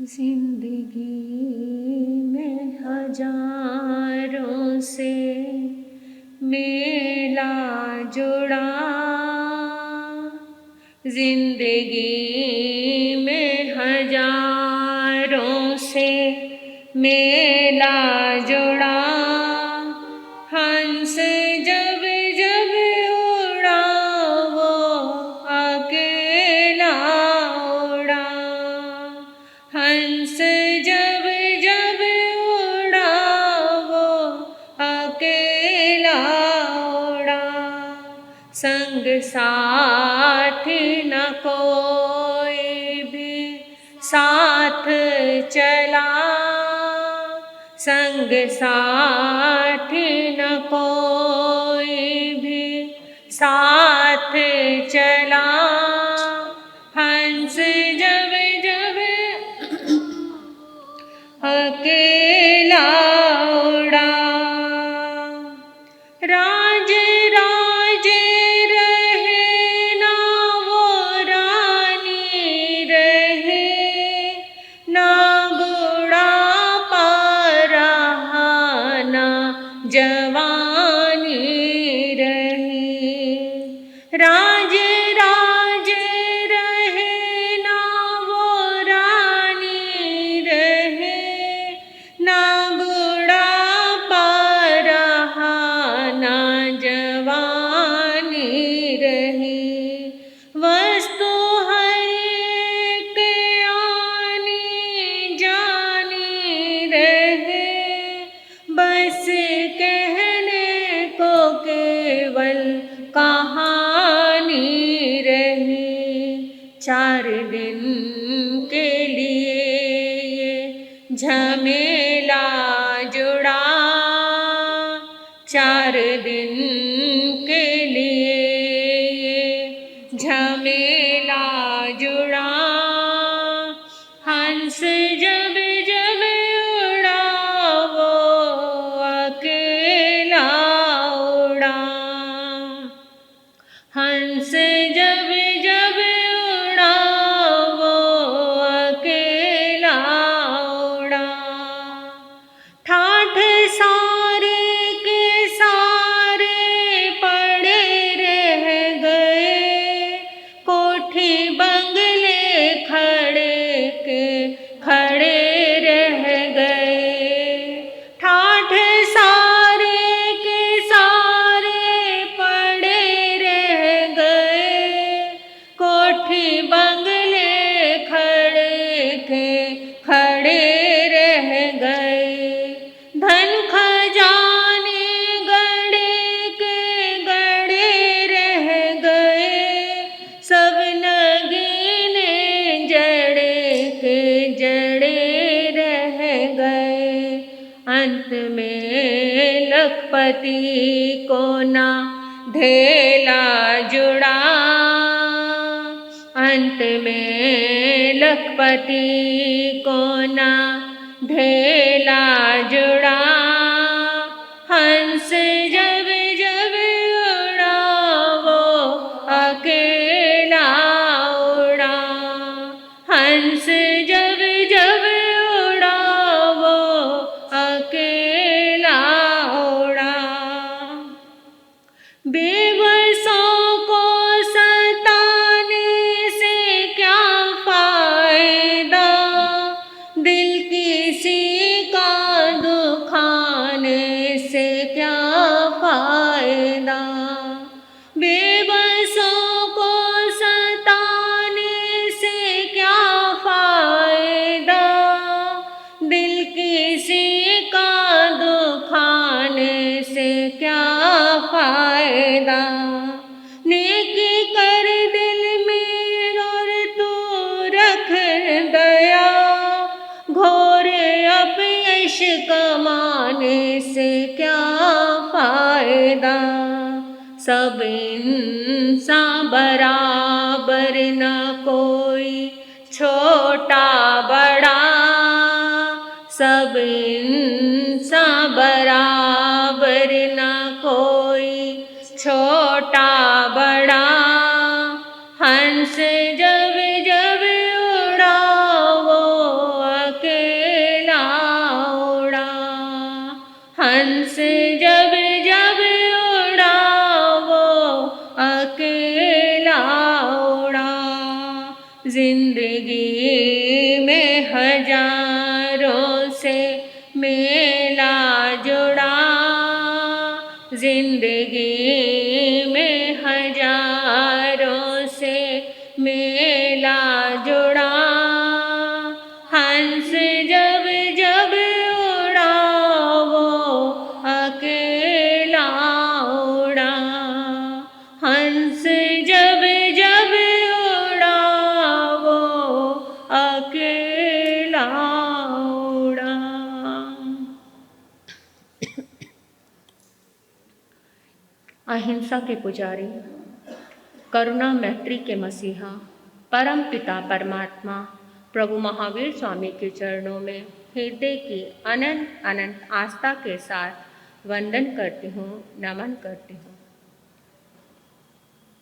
जिंदगी में हजारों से मेला जुड़ा, जिंदगी में हजारों से मेला जुड़ा। हंस जब जब उड़ा वो अकेला उड़ा, हंस जब जब उड़ा वो अकेला उड़ा। संग साथी न कोई भी साथ चला, संग साथी न कोई भी साथ चला। हंस जब जब अकेला उड़ा। राज राज रहे ना वो रानी रहे, ना बुढ़ापा रहा ना जवानी रही। राज राज रहे ना वो रानी रहे, ना बुढ़ापा रहा ना जवानी रही। वस्तु है कि आनी जानी रहे, बस कहने को केवल कहानी रही। 4 दिन के लिए ये झमेला जुड़ा, 4 दिन के लिए ये झमेला जुड़ा। हंस जब जब उड़ा वो अकेला उड़ा, हंस जब जब उड़ा वो अकेला उड़ा। ठाठ सारे के सारे पड़े रह गए, कोठी बंगले खड़े के खड़े रह गए। ठाठ सारे के सारे पड़े रह गए, कोठी बंगले खड़े के खड़े रह गए। धन खजाने गड़े के गड़े रह गए, सब नगीने जड़े के जड़े रह गए। अंत में लखपति को ना ढेला जुड़ा, अंत में लखपति को ना ढेला जुड़ा। हंस जब जब उड़ा वो अकेला उड़ा, हंस जब जब उड़ा वो अकेला उड़ा। बेबसों को सताने से क्या फायदा, दिल किसी का दुखाने से क्या फायदा। बेबसों को सताने से क्या फायदा, दिल किसी का दुखाने से क्या फायदा। नेकी कर दिल में और तू रख दया, घोर अपयश कमाने से क्या फायदा। सब इंसान बराबर न कोई छोटा बड़ा, सब इंसान बराबर न कोई छोटा बड़ा। हंस जब जब उड़ा वो में हजारों से मेला जुड़ा, जिंदगी में हजारों से मेला जुड़ा। हंस जब जब उड़ा वो अकेला उड़ा, हंस जब जब उड़ा वो अकेला उड़ा। अहिंसा के पुजारी, करुणा मैत्री के मसीहा, परम पिता परमात्मा प्रभु महावीर स्वामी के चरणों में हृदय की अनंत अनंत आस्था के साथ वंदन करती हूँ, नमन करती हूँ।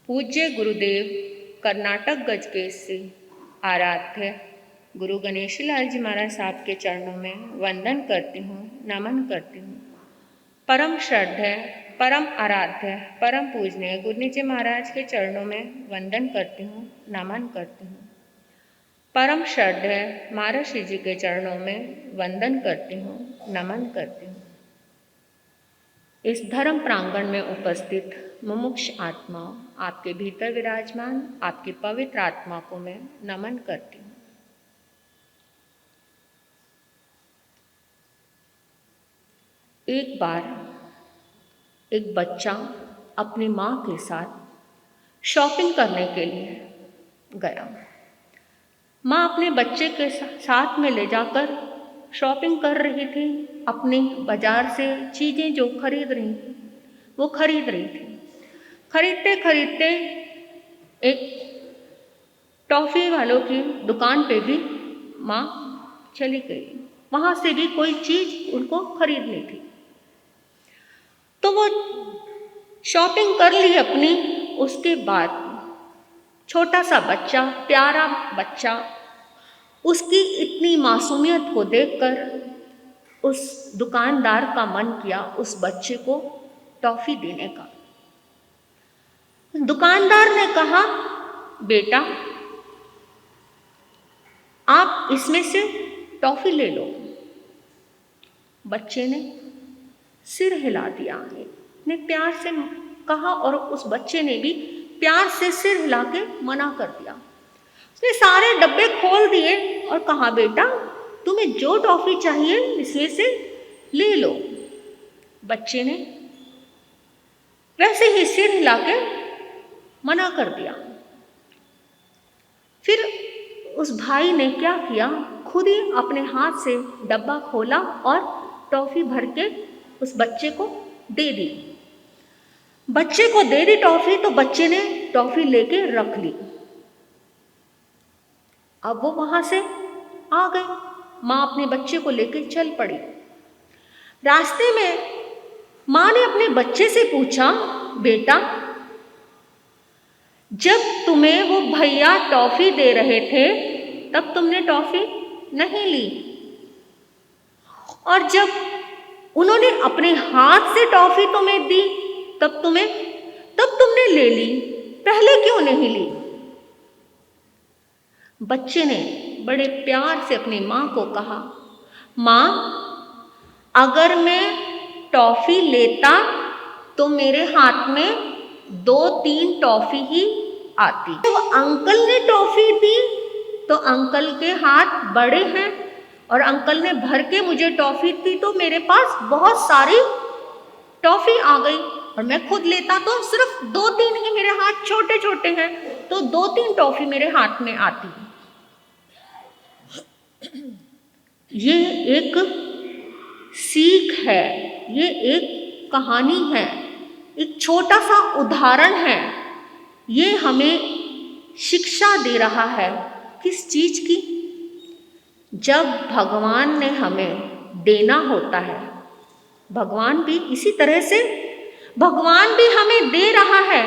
पूज्य गुरुदेव कर्नाटक गजकेश से आराध्य गुरु गणेश लाल जी महाराज साहब के चरणों में वंदन करती हूँ, नमन करती हूँ। परम श्रद्धेय, परम आराध्य, परम पूजनीय गुरु जी महाराज के चरणों में वंदन करती हूँ, नमन करती हूँ। परम श्रद्धेय महर्षि जी के चरणों में वंदन करती हूँ, नमन करती हूँ। इस धर्म प्रांगण में उपस्थित मुमुक्ष आत्माओं, आपके भीतर विराजमान आपकी पवित्र आत्मा को मैं नमन करती हूँ। एक बार एक बच्चा अपनी माँ के साथ शॉपिंग करने के लिए गया। माँ अपने बच्चे के साथ में ले जाकर शॉपिंग कर रही थी। अपने बाजार से चीज़ें जो खरीद रही थी वो खरीद रही थी। खरीदते खरीदते एक टॉफ़ी वालों की दुकान पे भी माँ चली गई। वहाँ से भी कोई चीज़ उनको खरीदनी थी, तो वो शॉपिंग कर ली अपनी। उसके बाद छोटा सा बच्चा, प्यारा बच्चा, उसकी इतनी मासूमियत को देखकर उस दुकानदार का मन किया उस बच्चे को टॉफ़ी देने का। दुकानदार ने कहा, बेटा आप इसमें से टॉफ़ी ले लो। बच्चे ने सिर हिला दिया, ने प्यार से कहा और उस बच्चे ने भी प्यार से सिर हिला के मना कर दिया। उसने सारे डब्बे खोल दिए और कहा, बेटा तुम्हें जो टॉफ़ी चाहिए इसमें से ले लो। बच्चे ने वैसे ही सिर हिला के मना कर दिया। फिर उस भाई ने क्या किया, खुद ही अपने हाथ से डब्बा खोला और टॉफ़ी भर के उस बच्चे को दे दी। बच्चे को दे दी टॉफ़ी, तो बच्चे ने टॉफ़ी लेके रख ली। अब वो वहाँ से आ गई। माँ अपने बच्चे को लेकर चल पड़ी। रास्ते में माँ ने अपने बच्चे से पूछा, बेटा जब तुम्हें वो भैया टॉफ़ी दे रहे थे तब तुमने टॉफ़ी नहीं ली, और जब उन्होंने अपने हाथ से टॉफ़ी तुम्हें दी तब तुमने ले ली, पहले क्यों नहीं ली? बच्चे ने बड़े प्यार से अपनी माँ को कहा, माँ अगर मैं टॉफ़ी लेता तो मेरे हाथ में 2-3 टॉफ़ी ही आती। तो अंकल ने टॉफ़ी दी तो अंकल के हाथ बड़े हैं और अंकल ने भर के मुझे टॉफ़ी दी तो मेरे पास बहुत सारी टॉफ़ी आ गई, और मैं खुद लेता तो सिर्फ 2-3 ही, मेरे हाथ छोटे छोटे हैं तो 2-3 टॉफ़ी मेरे हाथ में आती। ये एक सीख है, ये एक कहानी है, एक छोटा सा उदाहरण है। ये हमें शिक्षा दे रहा है किस चीज़ की? जब भगवान ने हमें देना होता है, भगवान भी इसी तरह से भगवान भी हमें दे रहा है।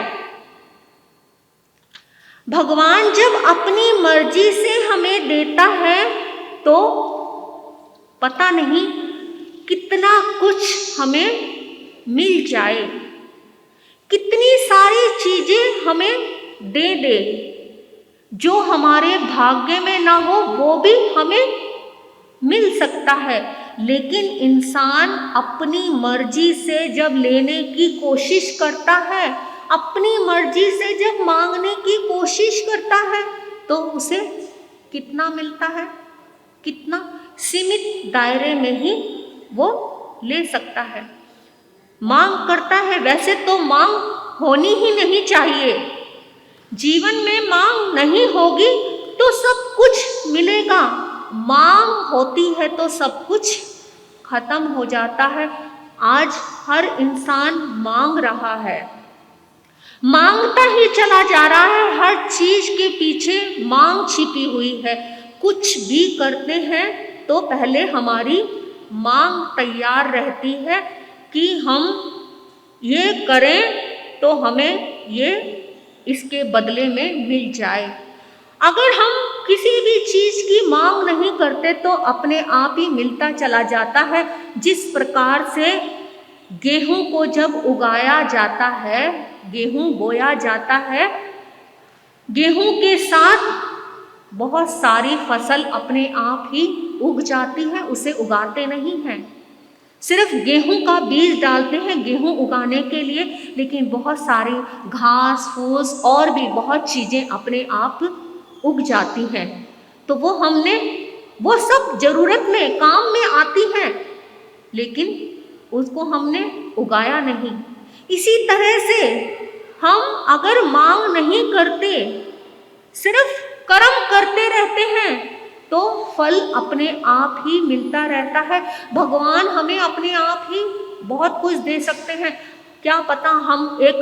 भगवान जब अपनी मर्जी से हमें देता है तो पता नहीं कितना कुछ हमें मिल जाए, कितनी सारी चीज़ें हमें दे दे। जो हमारे भाग्य में ना हो वो भी हमें मिल सकता है, लेकिन इंसान अपनी मर्जी से जब लेने की कोशिश करता है, अपनी मर्जी से जब मांगने की कोशिश करता है, तो उसे कितना मिलता है, कितना सीमित दायरे में ही वो ले सकता है। मांग करता है, वैसे तो मांग होनी ही नहीं चाहिए। जीवन में मांग नहीं होगी तो सब कुछ मिलेगा, मांग होती है तो सब कुछ खत्म हो जाता है। आज हर इंसान मांग रहा है, मांगता ही चला जा रहा है, हर चीज के पीछे मांग छिपी हुई है। कुछ भी करते हैं तो पहले हमारी मांग तैयार रहती है कि हम ये करें तो हमें ये इसके बदले में मिल जाए। अगर हम किसी भी चीज की मांग नहीं करते तो अपने आप ही मिलता चला जाता है। जिस प्रकार से गेहूं को जब उगाया जाता है, गेहूं बोया जाता है, गेहूं के साथ बहुत सारी फसल अपने आप ही उग जाती है, उसे उगाते नहीं हैं। सिर्फ गेहूं का बीज डालते हैं गेहूं उगाने के लिए, लेकिन बहुत सारी घास फूस और भी बहुत चीज़ें अपने आप उग जाती हैं। तो वो सब ज़रूरत में काम में आती हैं, लेकिन उसको हमने उगाया नहीं। इसी तरह से हम अगर मांग नहीं करते, सिर्फ कर्म करते रहते हैं, तो फल अपने आप ही मिलता रहता है। भगवान हमें अपने आप ही बहुत कुछ दे सकते हैं। क्या पता हम एक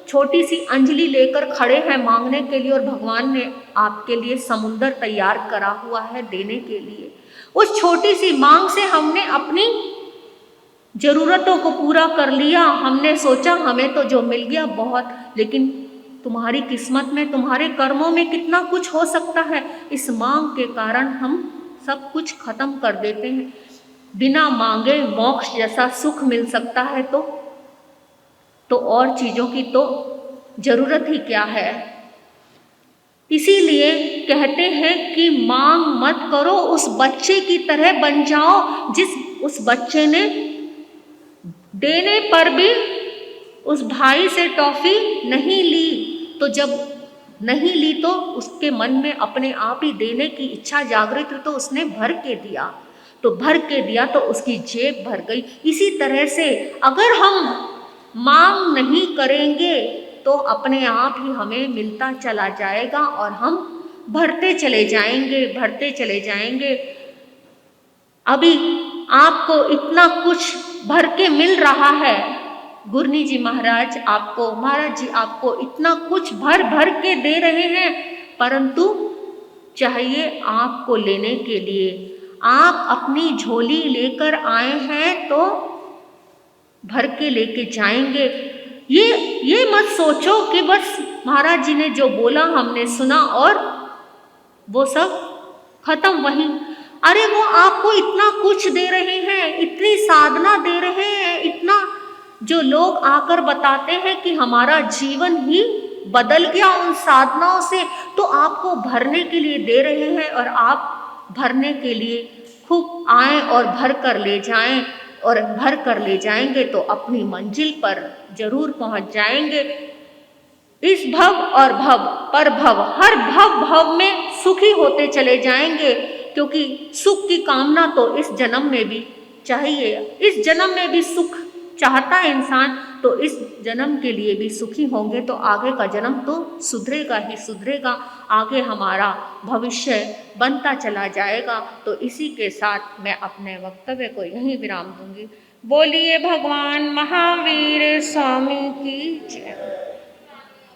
छोटी सी अंजलि लेकर खड़े हैं मांगने के लिए और भगवान ने आपके लिए समुंदर तैयार करा हुआ है देने के लिए। उस छोटी सी मांग से हमने अपनी ज़रूरतों को पूरा कर लिया। हमने सोचा हमें तो जो मिल गया बहुत, लेकिन तुम्हारी किस्मत में, तुम्हारे कर्मों में कितना कुछ हो सकता है। इस मांग के कारण हम सब कुछ खत्म कर देते हैं। बिना मांगे मोक्ष जैसा सुख मिल सकता है तो और चीज़ों की तो ज़रूरत ही क्या है। इसीलिए कहते हैं कि मांग मत करो, उस बच्चे की तरह बन जाओ उस बच्चे ने देने पर भी उस भाई से टॉफी नहीं ली, तो जब नहीं ली तो उसके मन में अपने आप ही देने की इच्छा जागृत हुई, तो उसने भर के दिया तो उसकी जेब भर गई। इसी तरह से अगर हम मांग नहीं करेंगे तो अपने आप ही हमें मिलता चला जाएगा और हम भरते चले जाएंगे। अभी आपको इतना कुछ भर के मिल रहा है, गुरनी जी महाराज आपको इतना कुछ भर भर के दे रहे हैं, परंतु चाहिए आपको लेने के लिए। आप अपनी झोली लेकर आए हैं तो भर के लेके जाएंगे। ये मत सोचो कि बस महाराज जी ने जो बोला हमने सुना और वो सब खत्म वहीं। अरे वो आपको इतना कुछ दे रहे हैं, इतनी साधना दे रहे हैं, इतना जो लोग आकर बताते हैं कि हमारा जीवन ही बदल गया उन साधनाओं से, तो आपको भरने के लिए दे रहे हैं और आप भरने के लिए खूब आएं और भर कर ले जाएं, और भर कर ले जाएंगे तो अपनी मंजिल पर जरूर पहुंच जाएंगे। इस भव और भव पर भव, हर भव में सुखी होते चले जाएंगे, क्योंकि सुख की कामना तो इस जन्म में भी चाहिए। इस जन्म में भी सुख चाहता है इंसान, तो इस जन्म के लिए भी सुखी होंगे तो आगे का जन्म तो सुधरेगा। आगे हमारा भविष्य बनता चला जाएगा। तो इसी के साथ मैं अपने वक्तव्य को यहीं विराम दूंगी। बोलिए भगवान महावीर स्वामी की जय।